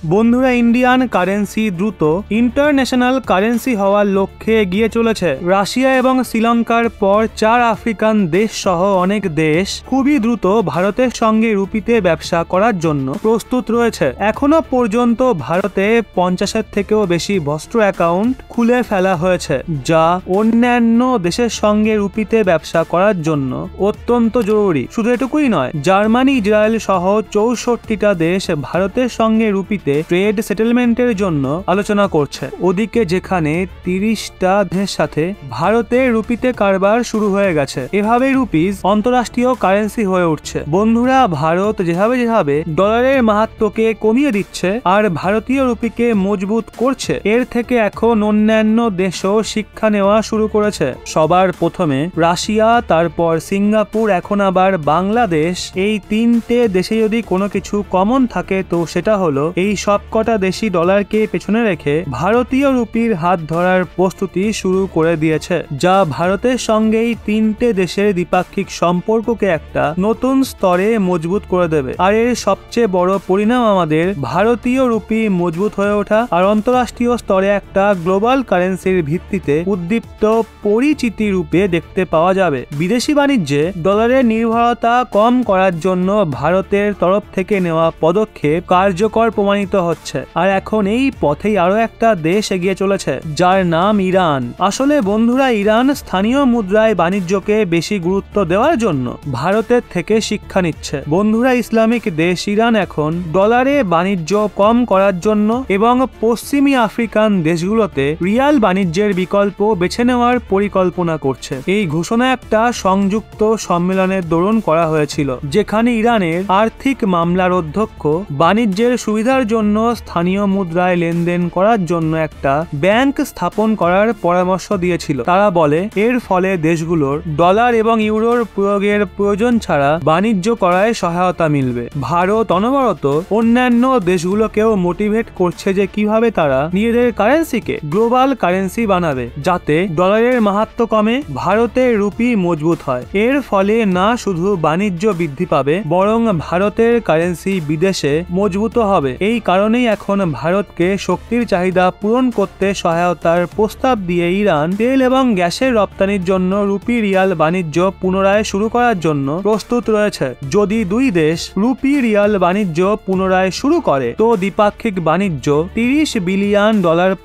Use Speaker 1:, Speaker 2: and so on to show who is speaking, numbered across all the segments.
Speaker 1: বন্ধুরা, Indian currency দ্রুত international currency হওয়ার লক্ষ্যে এগিয়ে চলেছে। রাশিয়া এবং শ্রীলঙ্কার পর 4 আফ্রিকান দেশ সহ অনেক দেশ খুবই দ্রুত ভারতের সঙ্গে রুপিতে ব্যবসা করার জন্য প্রস্তুত রয়েছে। এখনো পর্যন্ত ভারতে 50-এর থেকেও বেশি ভস্ত্র অ্যাকাউন্ট খুলে ফেলা হয়েছে, যা অন্যান্য দেশের সঙ্গে রুপিতে ব্যবসা করার জন্য অত্যন্ত জরুরি। শুধু এটুকুই নয়, জার্মানি, ইসরায়েল সহ 64টা দেশ ভারতের সঙ্গে রুপিতে ট্রেড সেটেলমেন্টের জন্য আলোচনা করছে। ওদিকে যেখানে 30টা দেশের সাথে ভারতের রুপিতে কারবার শুরু হয়ে গেছে। এভাবেই রুপিস অন্তরাষ্ট্রীয় কারেন্সি হয়ে উঠছে। বন্ধুরা, ভারত যেভাবে ডলারের মাহাত্ম্যকে কমিয়ে দিচ্ছে আর ভারতীয় রুপিকে মজবুত করছে, এর থেকে এখন অন্যান্য দেশও শিক্ষা নেওয়া শুরু করেছে। সবার প্রথমে রাশিয়া, তারপর সিঙ্গাপুর, এখন আবার বাংলাদেশ। এই 3টে দেশে যদি কোনো কিছু কমন থাকে তো সেটা হলো এই সবকটা দেশি ডলারকে পেছনে রেখে ভারতীয় রুপির হাত ধরার প্রস্তুতি শুরু করে দিয়েছে, যা ভারতের সঙ্গে এই 3টে দেশের দ্বিপাক্ষিক সম্পর্ককে একটা নতুন স্তরে মজবুত করে দেবে। আর এর সবচেয়ে বড় পরিণাম আমাদের ভারতীয় রুপি মজবুত হয়ে ওঠা আর অন্তরাষ্ট্রীয় স্তরে একটা গ্লোবাল কারেন্সির ভিত্তিতে উদ্দীপ্ত পরিচিতি রূপে দেখতে পাওয়া যাবে। বিদেশি বাণিজ্যে ডলারের নির্ভরতা কম করার জন্য ভারতের তরফ থেকে নেওয়া পদক্ষেপ কার্যকর প্রমাণিত হচ্ছে। আর এখন এই পথেই আরো একটা দেশ এগিয়ে চলেছে, যার নাম ইরান। আসলে বন্ধুরা, ইরান স্থানীয় মুদ্রায় বাণিজ্যকে বেশি গুরুত্ব দেওয়ার জন্য ভারতের থেকে শিক্ষা নিচ্ছে। বন্ধুরা, ইসলামিক দেশ ইরান এখন ডলারে বাণিজ্য কম করার জন্য এবং পশ্চিমী আফ্রিকান দেশগুলোতে রিয়াল বাণিজ্যের বিকল্প বেছে নেওয়ার পরিকল্পনা করছে। এই ঘোষণা একটা সংযুক্ত সম্মেলনের দরুন করা হয়েছিল, যেখানে ইরানের আর্থিক মামলার অধ্যক্ষ বাণিজ্যের সুবিধার জন্য স্থানীয় মুদ্রায় লেনদেন করার জন্য একটা ব্যাংক স্থাপন করার পরামর্শ দিয়েছিল। তারা বলে এর ফলে দেশগুলোর ডলার এবং ইউরোর প্রয়োগের প্রয়োজন ছাড়া বাণিজ্য করায় সহায়তা মিলবে। ভারত অনবরত অন্যান্য দেশগুলোকেও মোটিভেট করছে যে কিভাবে তারা নিজেদের কারেন্সিকে গ্লোবাল কারেন্সি বানাবে, যাতে ডলারের মাহাত্ম্য কমে, ভারতের রুপি মজবুত হয়। এর ফলে না শুধু বাণিজ্য বৃদ্ধি পাবে, বরং ভারতের কারেন্সি বিদেশে মজবুত হবে। এই কারণেই এখন ভারতকে শক্তির চাহিদা পূরণ করতে সহায়তার প্রস্তাব দিয়ে ইরান তেল এবং গ্যাসের রপ্তানির জন্য রুপি রিয়াল বাণিজ্য পুনরায় শুরু করার জন্য প্রস্তুত রয়েছে। যদি দুই দেশ রুপি রিয়াল বাণিজ্য পুনরায় শুরু করে তো দ্বিপাক্ষিক বাণিজ্য $30 বিলিয়ন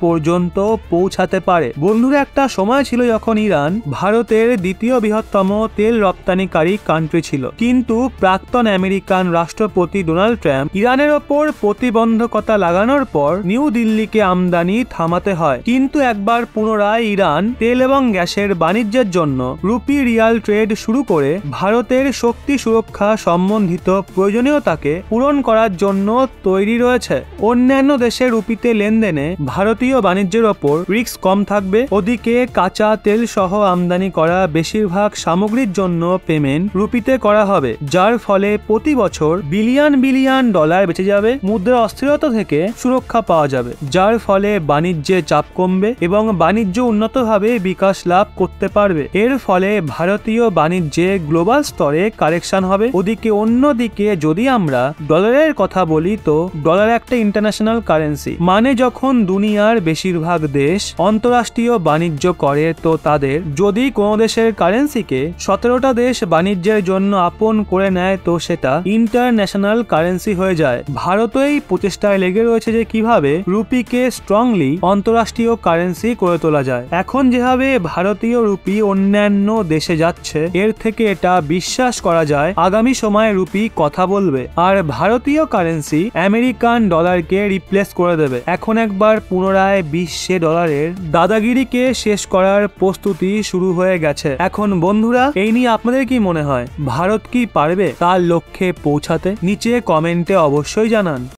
Speaker 1: পর্যন্ত পৌঁছাতে পারে। বন্ধুরা, একটা সময় ছিল যখন ইরান ভারতের দ্বিতীয় বৃহত্তম তেল রপ্তানিকারী কান্ট্রি ছিল, কিন্তু প্রাক্তন আমেরিকান রাষ্ট্রপতি ডোনাল্ড ট্রাম্প ইরানের ওপর প্রতিবন্ধকতা লাগানোর পর নিউ দিল্লিকে আমদানি থামাতে হয়। কিন্তু একবার পুনরায় ইরান তেল এবং গ্যাসের বাণিজ্যের জন্য রুপি রিয়াল ট্রেড শুরু করে ভারতের শক্তি সুরক্ষা সম্বন্ধিত প্রয়োজনীয়তাকে পূরণ করার জন্য তৈরি রয়েছে। অন্যান্য দেশের রুপিতে লেনদেনে ভারতীয় বাণিজ্যের ওপর রিস্ক কম থাকবে। ওদিকে কাঁচা তেল সহ আমদানি করা বেশিরভাগ সামগ্রীর জন্য পেমেন্ট রুপিতে করা হবে, যার ফলে প্রতি বছর বিলিয়ন ডলার বেঁচে যাবে। মুদ্রা অস্থিরতা থেকে সুরক্ষা পাওয়া যাবে, যার ফলে বাণিজ্যে চাপ কমবে এবং বাণিজ্য উন্নতভাবে বিকাশ লাভ করতে পারবে। এর ফলে ভারতীয় বাণিজ্যে গ্লোবাল স্তরে কারেকশন হবে। ওদিকে অন্যদিকে যদি আমরা ডলারের কথা বলি তো ডলার একটা ইন্টারন্যাশনাল কারেন্সি, মানে যখন দুনিয়ার বেশিরভাগ দেশ অন্তরাষ্ট্রীয় বাণিজ্য করে তো তাদের যদি কোনো দেশের কারেন্সিকে 17টা দেশ বাণিজ্যের জন্য আপন করে নেয় তো সেটা ইন্টারন্যাশনাল কারেন্সি হয়ে যায়। ভারতও এই প্রচেষ্টায় লেগে রয়েছে যে কিভাবে রুপিকে স্ট্রংলি অন্তরাষ্ট্রীয় কারেন্সি করে তোলা যায়। এখন যেভাবে ভারতীয় রুপি অন্যান্য দেশে যাচ্ছে, এর থেকে এটা বিশ্বাস করা যায় আগামী সময়ে রুপি কথা বলবে আর ভারতীয় কারেন্সি আমেরিকান ডলারকে রিপ্লেস করে দেবে। এখন একবার পুনরায় বিশ্বে ডলারের দাদাগিরিকে শেষ করার প্রস্তুতি শুরু হয়ে গেছে। এখন বন্ধুরা, এই নিয়ে আপনাদের কি মনে হয়? ভারত কি পারবে তার লক্ষ্যে পৌঁছাতে? নিচে কমেন্টে অবশ্যই জানান।